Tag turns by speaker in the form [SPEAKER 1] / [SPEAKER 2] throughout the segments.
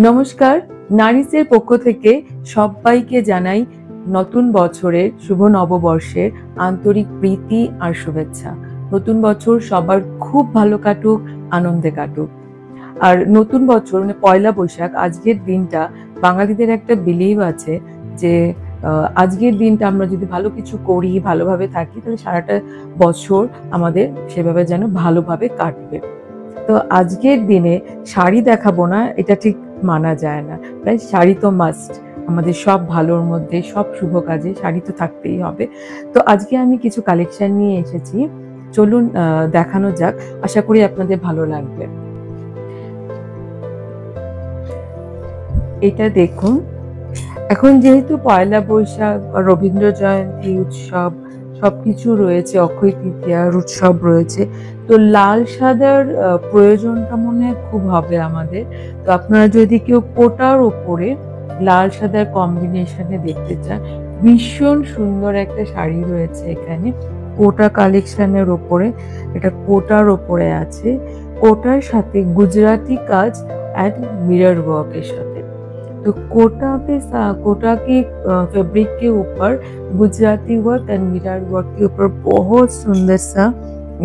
[SPEAKER 1] নমস্কার, নারিসের পক্ষ থেকে সবাইকে জানাই নতুন বছরের শুভ নববর্ষের আন্তরিক প্রীতি আর শুভেচ্ছা। নতুন বছর সবার খুব ভালো কাটুক, আনন্দে কাটুক। আর নতুন বছর মানে পয়লা বৈশাখ, আজকের দিনটা বাঙালিদের একটা বিলিভ আছে যে আজকের দিনটা আমরা যদি ভালো কিছু করি, ভালোভাবে থাকি, তাহলে সারাটা বছর আমাদের সেভাবে যেন ভালোভাবে কাটবে। তো আজকের দিনে শাড়ি দেখাবো না, এটা ঠিক মানা যায় না। তাই শাড়ি তো মাস্ট, আমাদের সব ভালোর মধ্যে, সব শুভ কাজে শাড়ি তো থাকতেই হবে। তো আজকে আমি কিছু কালেকশন নিয়ে এসেছি, চলুন দেখানো যাক। আশা করি আপনাদের ভালো লাগবে। এটা দেখুন, এখন যেহেতু পয়লা বৈশাখ, রবীন্দ্র জয়ন্তী উৎসব সবকিছু রয়েছে, অক্ষয় তৃতীয়ার উৎসব রয়েছে, তো লাল সাদার প্রয়োজনটা মনে হয় খুব হবে আমাদের। তো আপনারা যদি কেউ কোটার ওপরে লাল সাদার কম্বিনেশনে দেখতে চান, ভীষণ সুন্দর একটা শাড়ি রয়েছে এখানে কোটা কালেকশনের ওপরে। এটা কোটার ওপরে আছে, কোটার সাথে গুজরাটি কাজ অ্যান্ড मिरर वर्क के साथ। तो कोटा के फैब्रिक के ऊपर Gujarati work and mirror work के ऊपर बहुत सुंदर सा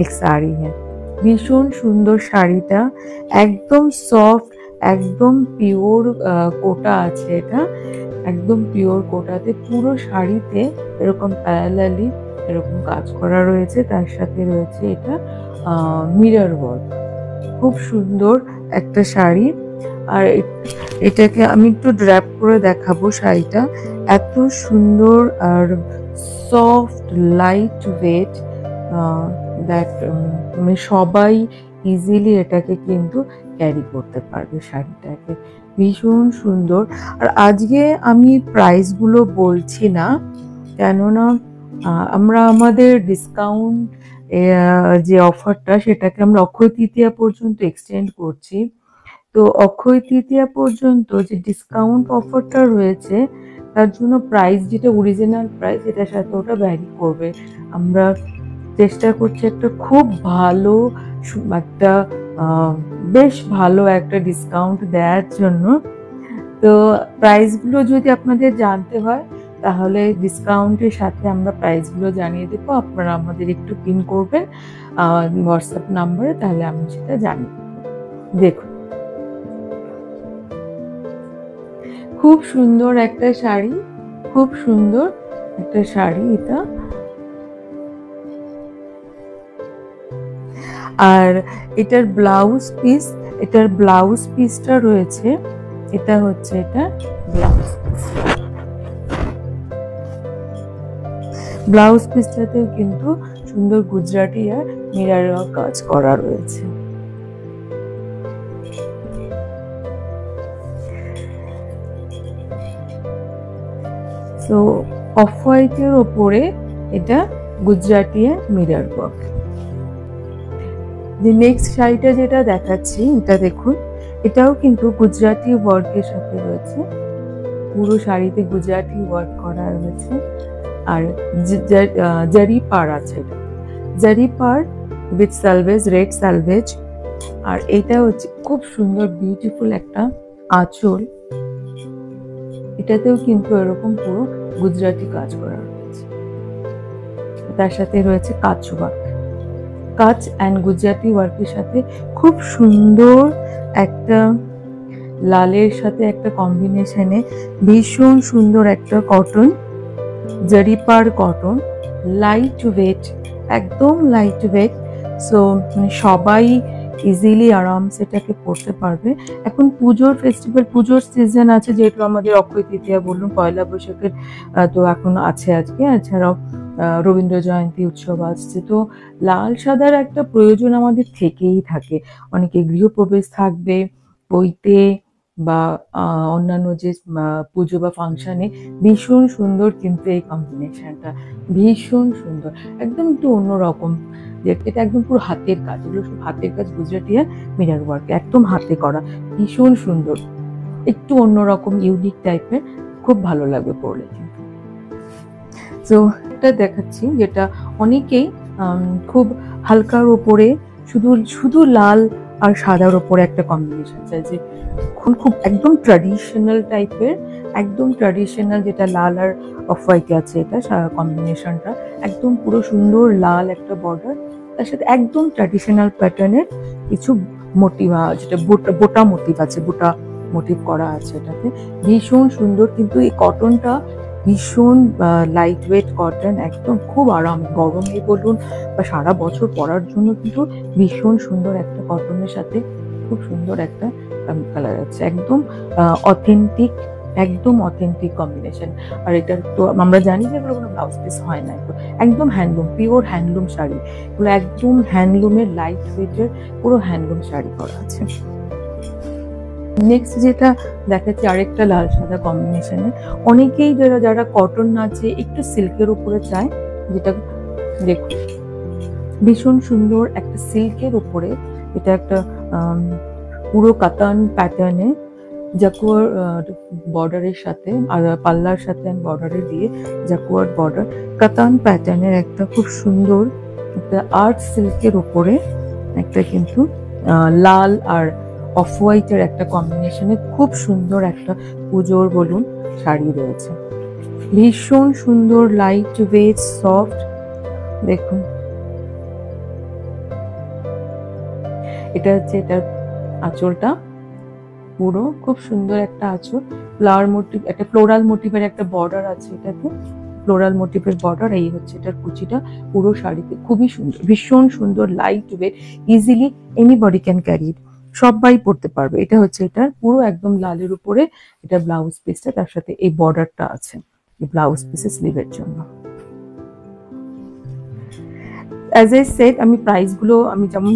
[SPEAKER 1] एक শাড়ি है। ভীষণ সুন্দর শাড়িটা, একদম সফট, একদম পিওর কোটা আছে। এটা একদম পিওর কোটাতে, পুরো শাড়িতে এরকম প্যারালালি এরকম কাজ করা রয়েছে, তার সাথে রয়েছে এটা মিরর ওয়ার্ক। খুব সুন্দর একটা শাড়ি। আর এটাকে আমি একটু ড্র্যাপ করে দেখাবো। শাড়িটা এত সুন্দর আর সফট, লাইট ওয়েট, দ্যাট মানে সবাই ইজিলি এটাকে কিন্তু ক্যারি করতে পারবে শাড়িটাকে। ভীষণ সুন্দর। আর আজকে আমি প্রাইসগুলো বলছি না, কেননা আমরা আমাদের ডিসকাউন্ট যে অফারটা, সেটাকে আমরা অক্ষয় তৃতীয়া পর্যন্ত এক্সটেন্ড করছি। তো অক্ষয় তৃতীয়া পর্যন্ত যে ডিসকাউন্ট অফারটা রয়েছে, তার জন্য প্রাইস যেটা অরিজিনাল প্রাইস, এটার সাথে ওটা ভ্যারি করবে। আমরা চেষ্টা করছি একটা খুব ভালো, একটা বেশ ভালো একটা ডিসকাউন্ট দেওয়ার জন্য। তো প্রাইসগুলো যদি আপনাদের জানতে হয়, তাহলে ডিসকাউন্টের সাথে আমরা প্রাইসগুলো জানিয়ে দেবো। আপনারা আমাদের একটু পিন করবেন হোয়াটসঅ্যাপ নাম্বারে, তাহলে আমি সেটা জানিয়ে দেবো। দেখুন, খুব সুন্দর একটা শাড়ি, খুব সুন্দর একটা শাড়ি এটা। আর এটার ব্লাউজ পিসটা রয়েছে, এটা হচ্ছে এটা ব্লাউজ পিসটাতেও কিন্তু সুন্দর গুজরাটি আর মিরর কাজ করা রয়েছে। তো অফ হোয়াইটের ওপরে এটা গুজরাটি আর মিরর ওয়ার্ক। যে নেক্সট শাড়িটা যেটা দেখাচ্ছি, এটা দেখুন, এটাও কিন্তু গুজরাটি ওয়ার্কের সাথে রয়েছে। পুরো শাড়িতে গুজরাটি ওয়ার্ক করা রয়েছে, আর জারি পার আছে। এটা জারি পার উইথ সালভেজ, রেড সালভেজ। আর এটা হচ্ছে খুব সুন্দর বিউটিফুল একটা আঁচল, এটাতেও কিন্তু এরকম পুরো গুজরাটি কাজ করা রয়েছে। তার সাথে রয়েছে কাচ ওয়ার্ক, কাচ অ্যান্ড গুজরাটি ওয়ার্কের সাথে খুব সুন্দর একটা লালের সাথে একটা কম্বিনেশনে ভীষণ সুন্দর একটা কটন, জারিপার কটন, লাইট ওয়েট, একদম লাইট ওয়েট। সো সবাই ইজিলি আরামসে এটাকে পরতে পারবে। এখন পুজোর সিজন আছে, যেহেতু আমাদের অক্ষয় তৃতীয়া বলুন, পয়লা বৈশাখের তো এখন আছে আজকে, এছাড়াও রবীন্দ্র জয়ন্তী উৎসব আসছে। তো লাল সাদার একটা প্রয়োজন আমাদের থেকেই থাকে। অনেকে গৃহপ্রবেশ থাকবে, বইতে বা অন্যান্য যে পুজো বা ফাংশনে ভীষণ সুন্দর কিন্তু এই কম্বিনেশনটা, ভীষণ সুন্দর, একদম একটু অন্যরকম। এটা একদম পুরো হাতের কাজ, এগুলো সব হাতের কাজ, গুজরাটি আর মিরর ওয়ার্ক, একদম হাতে করা, ভীষণ সুন্দর, একটু অন্যরকম ইউনিক টাইপের, খুব ভালো লাগবে পরলে কিন্তু। তো এটা দেখাচ্ছি যেটা অনেকেই খুব হালকার ওপরে শুধু লাল আর সাদার ওপরে একটা কম্বিনেশন চাই, যে খুব একদম ট্র্যাডিশনাল টাইপের, একদম ট্র্যাডিশনাল, যেটা লাল আর অফ হোয়াইট আছে, এটা কম্বিনেশনটা একদম পুরো সুন্দর লাল একটা বর্ডার, তার সাথে একদম ট্র্যাডিশনাল প্যাটার্নের কিছু মোটিভ, যেটা বোটা মোটিভ আছে, বোটা মোটিভ করা আছে এটাতে, ভীষণ সুন্দর। কিন্তু এই কটনটা ভীষণ লাইট ওয়েট কটন, একদম খুব আরাম, গরমে বলুন বা সারা বছর পরার জন্য কিন্তু ভীষণ সুন্দর একটা কটনের সাথে খুব সুন্দর একটা কালার আছে, একদম অথেন্টিক, একদম অথেন্টিক কম্বিনেশন। আর এটা তো আমরা জানি যে এগুলো কোনো ব্লাউজ পিস হয় না, একদম হ্যান্ডলুম, পিওর হ্যান্ডলুম শাড়ি, এগুলো একদম হ্যান্ডলুমের লাইট ওয়েটের পুরো হ্যান্ডলুম শাড়ি করা আছে। নেক্সট যেটা দেখাচ্ছি আরেকটা লাল সাদা কম্বিনেশনে, অনেকেই যারা কটন না চেয়ে একটু সিল্কের উপরে চায়, যেটা দেখুন ভীষণ সুন্দর একটা সিল্কের উপরে, এটা একটা পুরো কাতান প্যাটার্নে জাকুয়ার বর্ডারের সাথে আর পাল্লার সাথে বর্ডারে দিয়ে জাকুয়ার বর্ডার, কাতান প্যাটার্নের একটা খুব সুন্দর একটা আর্ট সিল্কের উপরে একটা কিন্তু লাল আর অফ হোয়াইটের একটা কম্বিনেশনে খুব সুন্দর একটা পুজোর বলুন শাড়ি রয়েছে, ভীষণ সুন্দর লাইট ওয়েট সফট। দেখুন এটা হচ্ছে এটার আঁচলটা, পুরো খুব সুন্দর একটা আঁচল, ফ্লাওয়ার মোটিভ, একটা ফ্লোরাল মোটিভের একটা বর্ডার আছে এটাতে, ফ্লোরাল মোটিভের বর্ডার, এই হচ্ছে এটার কুচিটা, পুরো শাড়িতে খুবই সুন্দর, ভীষণ সুন্দর light weight, easily anybody can carry, সবাই পরতে পারবে। এটা হচ্ছে এটার পুরো একদম লালের উপরে এটা ব্লাউজ পিসটা, তার সাথে এই বর্ডারটা আছে ব্লাউজ পিসের স্লিভের জন্য। অ্যাজ আই সেড, আমি প্রাইসগুলো আমি যেমন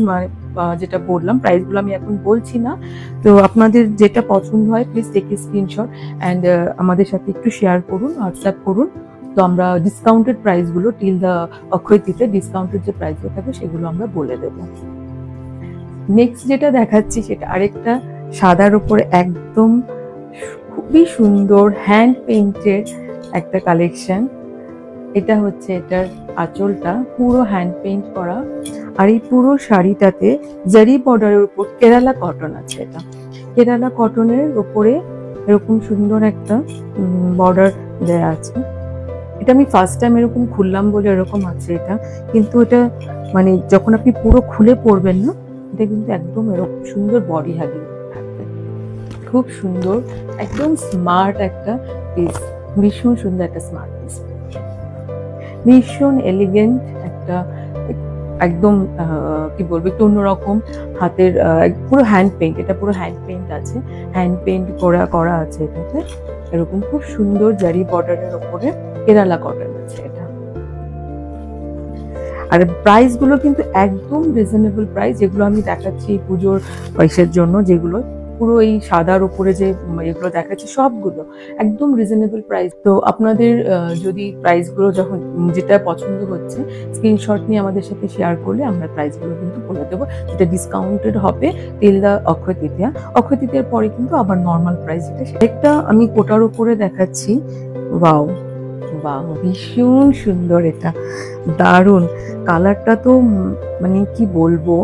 [SPEAKER 1] যেটা বললাম, প্রাইসগুলো আমি এখন বলছি না, তো আপনাদের যেটা পছন্দ হয় please take a screenshot and আমাদের সাথে একটু শেয়ার করুন, হোয়াটসঅ্যাপ করুন। তো আমরা ডিসকাউন্টেড প্রাইসগুলো till the Akshaya Tritiya discounted যে প্রাইসগুলো থাকবে সেগুলো আমরা বলে দেব। নেক্সট যেটা দেখাচ্ছি সেটা আরেকটা সাদার উপরে একদম খুবই সুন্দর হ্যান্ড পেইন্টেড একটা কালেকশন। এটা হচ্ছে এটার আঁচলটা পুরো হ্যান্ড পেইন্ট করা, আর এই পুরো শাড়িটাতে জারি বর্ডারের উপর কেরালা কটন আছে, এটা কেরালা কটনের উপরে এরকম সুন্দর একটা বর্ডার দেয়া আছে। এটা আমি ফার্স্ট টাইম এরকম খুললাম বলে এরকম আছে এটা, কিন্তু এটা মানে যখন আপনি পুরো খুলে পরবেন না, এটা কিন্তু একদম এরকম সুন্দর বডি হাগিং থাকবে, খুব সুন্দর, একদম স্মার্ট একটা পিস, ভীষণ সুন্দর একটা স্মার্ট পিস, ভীষণ এলিগেন্ট একটা, একদম কি বলবো একটু অন্যরকম হাতের, পুরো হ্যান্ড পেইন্ট, এটা পুরো হ্যান্ড পেইন্ট আছে, হ্যান্ড পেইন্ট করা আছে এটাতে, এরকম খুব সুন্দর জারি বর্ডারের উপরে কেরালা কটন আছে এটা। আর প্রাইস গুলো কিন্তু একদম রিজনেবল প্রাইস, যেগুলো আমি দেখাচ্ছি পুজোর পয়সার জন্য, যেগুলো পুরো এই সাদার উপরে যে এগুলো দেখাচ্ছি সবগুলো একদম রিজনেবল প্রাইস। তো আপনাদের যদি প্রাইসগুলো যখন যেটা পছন্দ হচ্ছে স্ক্রিনশট নিয়ে আমাদের সাথে শেয়ার করলে আমরা প্রাইসগুলো কিন্তু বলে দেবো, যেটা ডিসকাউন্টেড হবে টিল দ্য অক্ষয় তৃতীয়া। অক্ষয় তৃতীয়ার পরে কিন্তু আবার নর্মাল প্রাইস যেটা, সেটা আমি কোটার উপরে দেখাচ্ছি। ওয়াও বাহ, ভীষণ সুন্দর, এটা দারুণ, কালারটা তো মানে কি বলবো,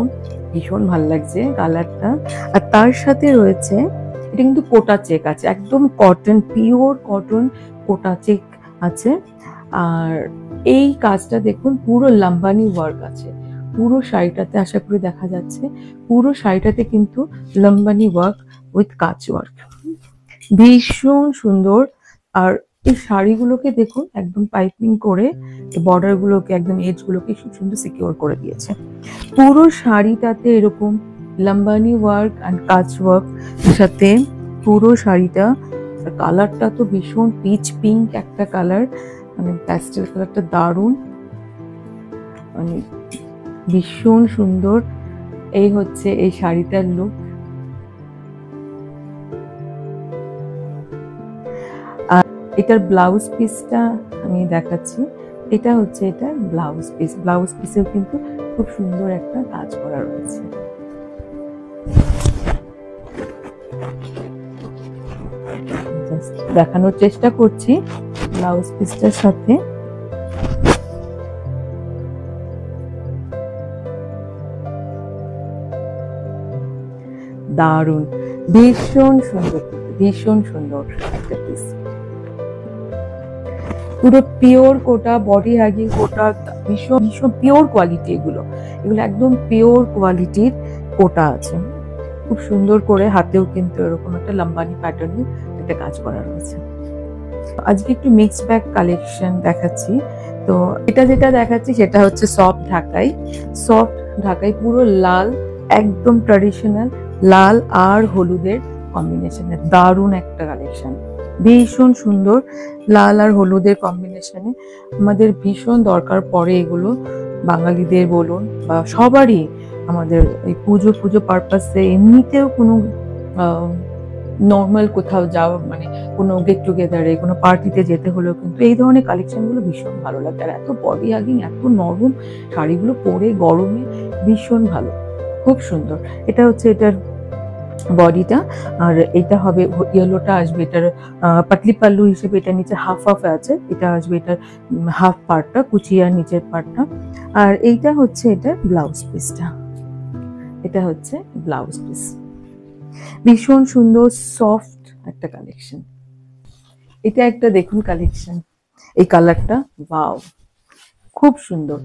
[SPEAKER 1] ভীষণ ভালো লাগছে কালারটা। আর তার সাথে রয়েছে এটা কিন্তু কোটা চেক আছে, একদম কটন, পিওর কটন কোটা চেক আছে। আর এই কাজটা দেখুন পুরো লাম্বানি ওয়ার্ক আছে পুরো শাড়িটাতে, আশা করি দেখা যাচ্ছে পুরো শাড়িটাতে কিন্তু লাম্বানি ওয়ার্ক উইথ কাচ ওয়ার্ক, ভীষণ সুন্দর। আর এই শাড়িগুলোকে দেখুন একদম পাইপিং করে বর্ডার গুলোকে একদম এজ গুলোকে খুব সুন্দর সিকিউর করে দিয়েছে, পুরো শাড়িটাতে এরকম লাম্বানি ওয়ার্ক অ্যান্ড কাচ ওয়ার্ক সাথে পুরো শাড়িটা। কালারটা তো ভীষণ পিচ পিঙ্ক একটা কালার, মানে প্যাস্টেল কালারটা দারুণ, মানে ভীষণ সুন্দর। এই হচ্ছে এই শাড়িটার লুক। আর এটার ব্লাউজ পিসটা আমি দেখাচ্ছি, এটা হচ্ছে এটার ব্লাউজ পিস, ব্লাউজ পিসেও কিন্তু খুব সুন্দর একটা কাজ করা রয়েছে। দেখানোর চেষ্টা করছি ব্লাউজ পিসটার সাথে। দারুণ, ভীষণ সুন্দর, ভীষণ সুন্দর একটা পিস। পুরো পিওর কোটা, বডি হ্যাগিং কোটা, ভীষণ ভীষণ পিওর কোয়ালিটি। এগুলো একদম পিওর কোয়ালিটির কোটা আছে। খুব সুন্দর করে হাতেও কিন্তু এরকম একটা লাম্বানি প্যাটার্নের একটা কাজ করা রয়েছে। আজকে একটু মিক্সড ব্যাগ কালেকশন দেখাচ্ছি। তো এটা যেটা দেখাচ্ছি সেটা হচ্ছে সফট ঢাকাই, পুরো লাল, একদম ট্র্যাডিশনাল লাল আর হলুদের কম্বিনেশনে দারুণ একটা কালেকশন, ভীষণ সুন্দর। লাল আর হলুদের কম্বিনেশনে আমাদের ভীষণ দরকার পড়ে এগুলো, বাঙালিদের বলুন বা সবারই। আমাদের এই পুজো পারপাসে, এমনিতেও কোনো নর্মাল কোথাও যাওয়া, মানে কোনো গেট টুগেদারে, কোনো পার্টিতে যেতে হলেও কিন্তু এই ধরনের কালেকশনগুলো ভীষণ ভালো লাগে। আর এত বডি হাগিং, এত নরম শাড়িগুলো পরে গরমে ভীষণ ভালো, খুব সুন্দর। এটা হচ্ছে এটার বডিটা, আর এটা হবে ইয়েলোটা আসবে এটার পাতলি পাল্লু হিসেবে। এটা নিচে হাফ আছে, এটা আসবে এটার হাফ পার্টটা, কুচিয়ার নিচের পার্টটা। আর এইটা হচ্ছে এটার ব্লাউজ পিসটা, এটা হচ্ছে ব্লাউজ পিস। ভীষণ সুন্দর সফট একটা কালেকশন। এটা একটা দেখুন কালেকশন, এই কালারটা ওয়াও, খুব সুন্দর।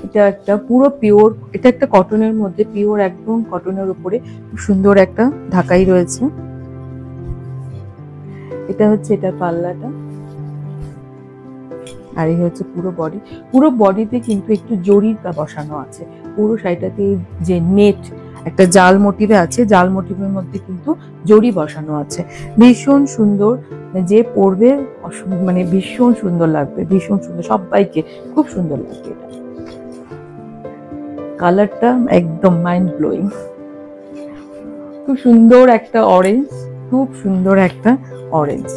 [SPEAKER 1] এটা একটা পুরো পিওর, এটা একটা কটনের মধ্যে, পিওর একদম কটনের উপরে খুব সুন্দর একটা ঢাকাই রয়েছে। এটা হচ্ছে এটা পাল্লাটা, আর এই হচ্ছে পুরো বডিতে কিন্তু একটু জরির বসানো আছে। পুরো শাড়িটাতে যে নেট একটা জাল মোটিভে আছে, জাল মোটিভের মধ্যে কিন্তু জরি বসানো আছে, ভীষণ সুন্দর। যে পরবে মানে ভীষণ সুন্দর লাগবে, ভীষণ সুন্দর, সবাইকে খুব সুন্দর লাগবে। এটা কালারটা একদম মাইন্ড ব্লোয়িং, খুব সুন্দর একটা অরেঞ্জ, খুব সুন্দর একটা অরেঞ্জ।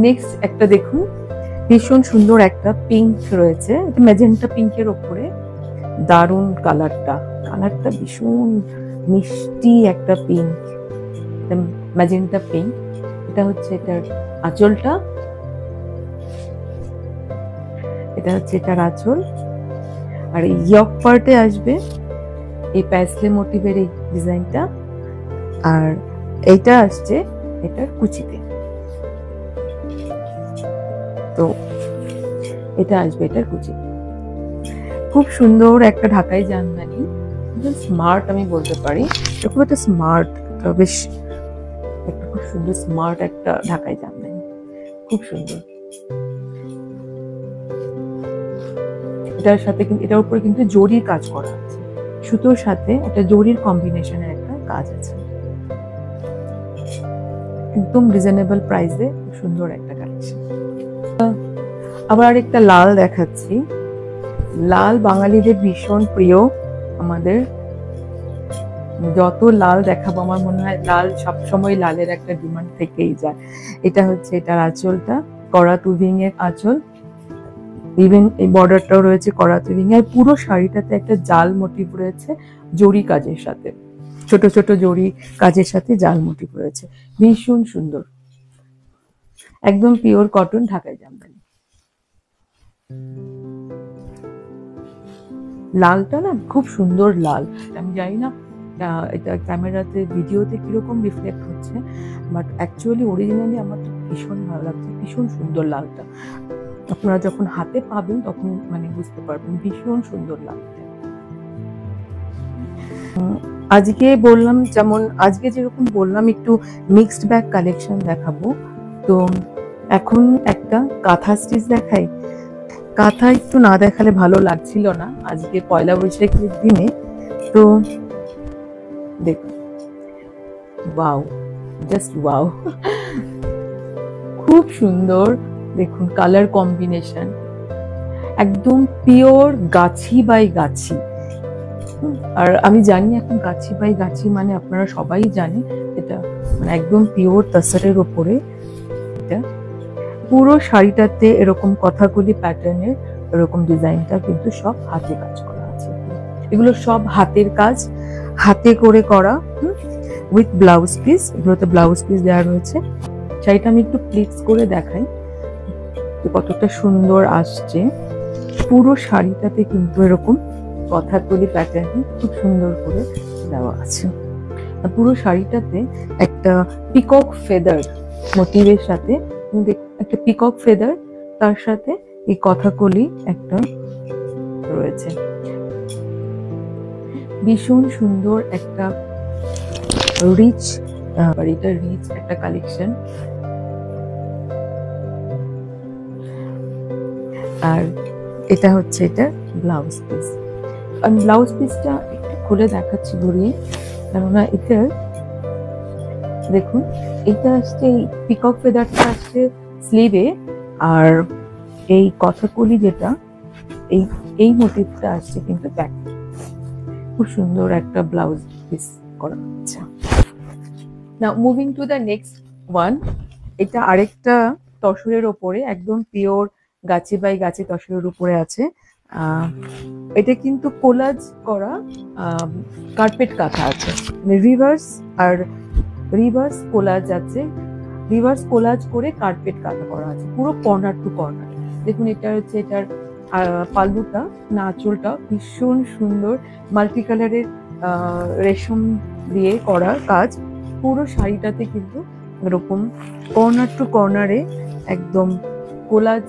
[SPEAKER 1] নেক্সট একটা দেখুন, ভীষণ সুন্দর একটা পিঙ্ক রয়েছে, ম্যাজেন্টা পিঙ্কের ওপরে দারুণ কালারটা ভীষণ মিষ্টি একটা পিঙ্ক, ম্যাজেন্টা পিঙ্ক। এটা হচ্ছে এটার আঁচলটা, এটা হচ্ছে এটার আঁচল। আর ইয়ক পার্টে আসবে এই প্যাসলে মোটিভের এই ডিজাইনটা, আর এইটা আসছে এটার কুচিতে। তো এটা আসবে এটার কুচিতে। খুব সুন্দর একটা ঢাকাই জামদানি, স্মার্ট আমি বলতে পারি, খুব একটা স্মার্ট, বেশ একটা খুব সুন্দর স্মার্ট একটা ঢাকাই জামদানি, খুব সুন্দর। এটার সাথে কিন্তু, এটার উপরে কিন্তু জরির কাজ করা আছে, সুতোর সাথে একটা জরির কম্বিনেশনের একটা কাজ আছে। একদম রিজনেবল প্রাইসে খুব সুন্দর একটা কালেকশন। আবার আরেকটা লাল দেখাচ্ছি। লাল বাঙালিদের ভীষণ প্রিয়, আমাদের যত লাল দেখাবো আমার মনে হয় লাল সবসময়, লালের একটা ডিমান্ড থেকেই যায়। এটা হচ্ছে এটার আঁচলটা, করাত উইভিং এর আঁচল, ইভেন এই বর্ডারটাও রয়েছে করাত উইভিং এর। পুরো শাড়িটাতে একটা জাল মোটিভ রয়েছে জরি কাজের সাথে, ছোট ছোট জরি কাজের সাথে জাল মোটিভ রয়েছে, ভীষণ সুন্দর, একদম পিওর কটন ঢাকাই জামদানি। লালটা না খুব সুন্দর লাল, আমি জানি না এটা ক্যামেরাতে ভিডিওতে কিরকম রিফ্লেক্ট হচ্ছে, বাট অ্যাকচুয়ালি অরিজিনালি আমার তো ভীষণ ভালো লাগছে, ভীষণ সুন্দর লালটা। আপনারা যখন হাতে পাবেন তখন মানে বুঝতে পারবেন, ভীষণ সুন্দর লাগছে। আজকে বললাম, যেমন আজকে যেরকম বললাম একটু মিক্সড ব্যাগ কালেকশন দেখাবো, তো এখন একটা কাঁথা স্টিচ দেখাই। কাঁথা একটু না দেখালে ভালো লাগছিল না আজকে পয়লা বৈশাখের দিনে। তো দেখুন, ওয়াও, জাস্ট ওয়াও, খুব সুন্দর। দেখুন কালার কম্বিনেশন, একদম পিওর গাছি বাই গাছি। আর আমি জানি এখন গাছি বাই গাছি মানে আপনারা সবাই জানে, এটা মানে একদম পিওর তাসারের ওপরে। এটা পুরো শাড়িটাতে এরকম কথাগুলি প্যাটার্নের এরকম ডিজাইনটা কিন্তু সব হাতে কাজ করা আছে। এগুলো সব হাতের কাজ, হাতে করে করা, উইথ ব্লাউজ পিস। এগুলোতে ব্লাউজ পিস দেওয়া রয়েছে। শাড়িটা আমি একটু প্লিটস করে দেখাই কতটা সুন্দর আসছে। পুরো শাড়িটাতে কিন্তু এরকম কথাকলি প্যাটার্ন খুব সুন্দর করে দেওয়া আছে। পুরো শাড়িটাতে একটা পিকক ফেদার মোটিভের সাথে একটা পিকক ফেদার, তার সাথে এই কথাকলি একটা রয়েছে। ভীষণ সুন্দর একটা রিচ একটা কালেকশন। আর এটা হচ্ছে এটা ব্লাউজ পিস। আমি ব্লাউজ পিসটা একটু খুলে দেখাচ্ছি ঘুরিয়ে, কেননা এটা দেখুন, এটা আসছে এই পিকক ফেদারটা আসছে স্লিভে, আর এই কথাকলি যেটা এই মোটিভটা আসছে কিন্তু ব্যাক। খুব সুন্দর একটা ব্লাউজ পিস করা হচ্ছে। নাও moving to the next one. এটা আরেকটা তসরের ওপরে, একদম পিওর গাছি বাই গাছি তসরের উপরে আছে। এটা কিন্তু কোলাজ করা কার্পেট কাঁথা আছে, রিভার্স কোলাজ আছে, রিভার্স কোলাজ করে কার্পেট কাঁথা করা আছে পুরো কর্নার টু কর্নার। দেখুন এটা হচ্ছে এটার পাল্লুটা, নাচলটা ভীষণ সুন্দর মাল্টি কালারের রেশম দিয়ে করা কাজ। পুরো শাড়িটাতে কিন্তু এরকম কর্নার টু কর্নারে একদম কোলাজ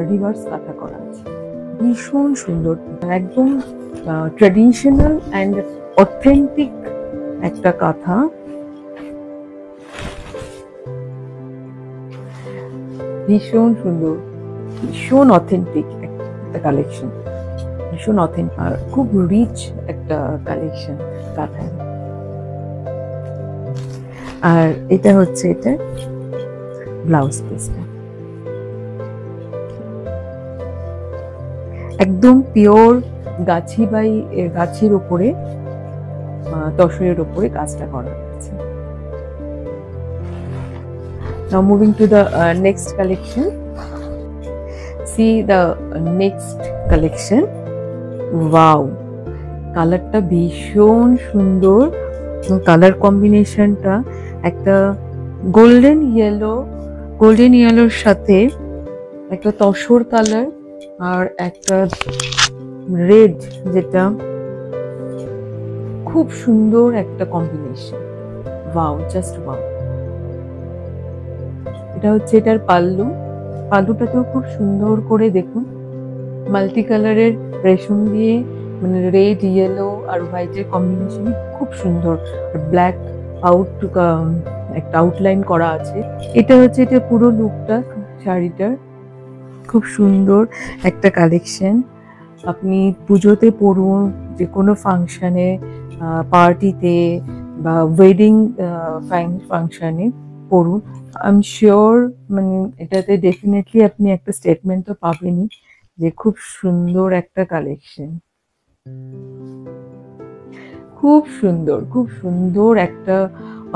[SPEAKER 1] রিভার্স কাঁথা করা আছে, ভীষণ সুন্দর, একদম ট্র্যাডিশনাল অ্যান্ড অথেন্টিক একটা কাঁথা। ভীষণ সুন্দর, ভীষণ অথেন্টিক একটা কালেকশন, ভীষণ অথেন্টিক আর খুব রিচ একটা কালেকশন কাঁথা। আর এটা হচ্ছে এটা ব্লাউজ পিসটা, একদম পিওর গাছির উপরে তসরের উপরে কাজটা করা হয়েছে। Now moving to the next collection. See the next collection. Wow, কালারটা ভীষণ সুন্দর, কালার কম্বিনেশনটা একটা গোল্ডেন ইয়েলোর সাথে একটা তসর কালার আর একটা রেড, যেটা খুব সুন্দর একটা কম্বিনেশন। Wow, just wow. এটা হচ্ছে এটার পাল্লুটাতেও খুব সুন্দর করে দেখুন মাল্টি কালারের রেশম দিয়ে, মানে রেড ইয়েলো আর হোয়াইটের কম্বিনেশন খুব সুন্দর, আর ব্ল্যাক একটা আউটলাইন করা আছে। এটা হচ্ছে এটা পুরো লুকটা শাড়িটার, খুব সুন্দর একটা কালেকশন। আপনি পুজোতে পরুন, যে কোনো ফাংশনে, পার্টিতে বা ওয়েডিং ফাংশনে পরুন। আই এম শিওর, মানে এটাতে ডেফিনেটলি আপনি একটা স্টেটমেন্ট তো পাবেনই যে খুব সুন্দর একটা কালেকশন, খুব সুন্দর একটা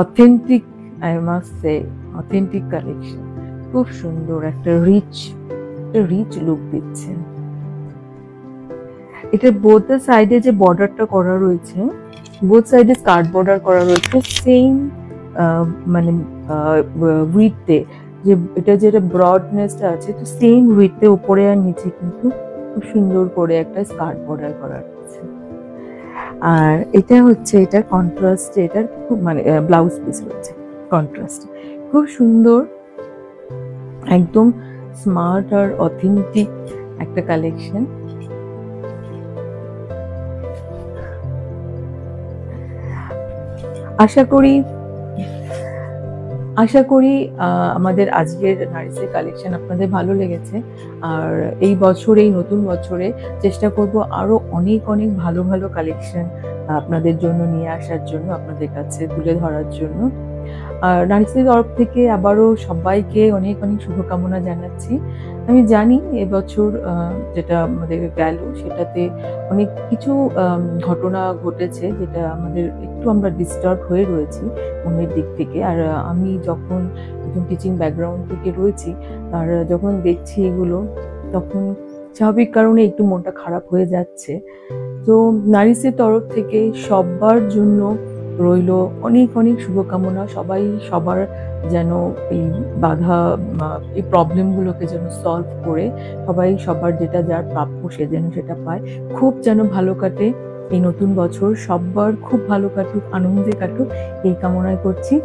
[SPEAKER 1] authentic, I must say authentic collection. খুব সুন্দর একটা রিচ লুক দিচ্ছে। এটা বোথ দ্য সাইডে যে বর্ডারটা করা রয়েছে, বোথ সাইডে স্কার্ট বর্ডার করা রয়েছে সেম মানে উইডথে, যে এটা যেটা ব্রডনেসটা আছে তো সেম উইডথে উপরে আর নিচে কিন্তু খুব সুন্দর করে একটা স্কার্ট বর্ডার করা রয়েছে। আর এটা হচ্ছে এটার কন্ট্রাস্ট, এটার খুব মানে ব্লাউজ পিস রয়েছে কন্ট্রাস্ট, খুব সুন্দর, একদম স্মার্ট আর অথেন্টিক একটা কালেকশন। আশা করি আমাদের আজকের নারিসের কালেকশন আপনাদের ভালো লেগেছে। আর এই বছরে, এই নতুন বছরে চেষ্টা করব আরো অনেক ভালো কালেকশন আপনাদের জন্য নিয়ে আসার জন্য, আপনাদের কাছে তুলে ধরার জন্য। আর নারিসের তরফ থেকে আবারও সবাইকে অনেক শুভকামনা জানাচ্ছি। আমি জানি এবছর যেটা আমাদের গেল সেটাতে অনেক কিছু ঘটনা ঘটেছে, যেটা আমাদের একটু আমরা ডিস্টার্ব হয়ে রয়েছি মনের দিক থেকে। আর আমি যখন একজন টিচিং ব্যাকগ্রাউন্ড থেকে রয়েছি, আর যখন দেখছি এগুলো, তখন স্বাভাবিক কারণে একটু মনটা খারাপ হয়ে যাচ্ছে। তো নারিসের তরফ থেকে সবার জন্য রইল অনেক শুভকামনা। সবাই সবার যেন এই বাধা এই প্রবলেমগুলোকে যেন সলভ করে সবাই সবার যেটা যার প্রাপ্য সে যেন সেটা পায়। খুব যেন ভালো কাটে এই নতুন বছর, সব্বার খুব ভালো কাটুক, আনন্দে কাটুক এই কামনাই করছি।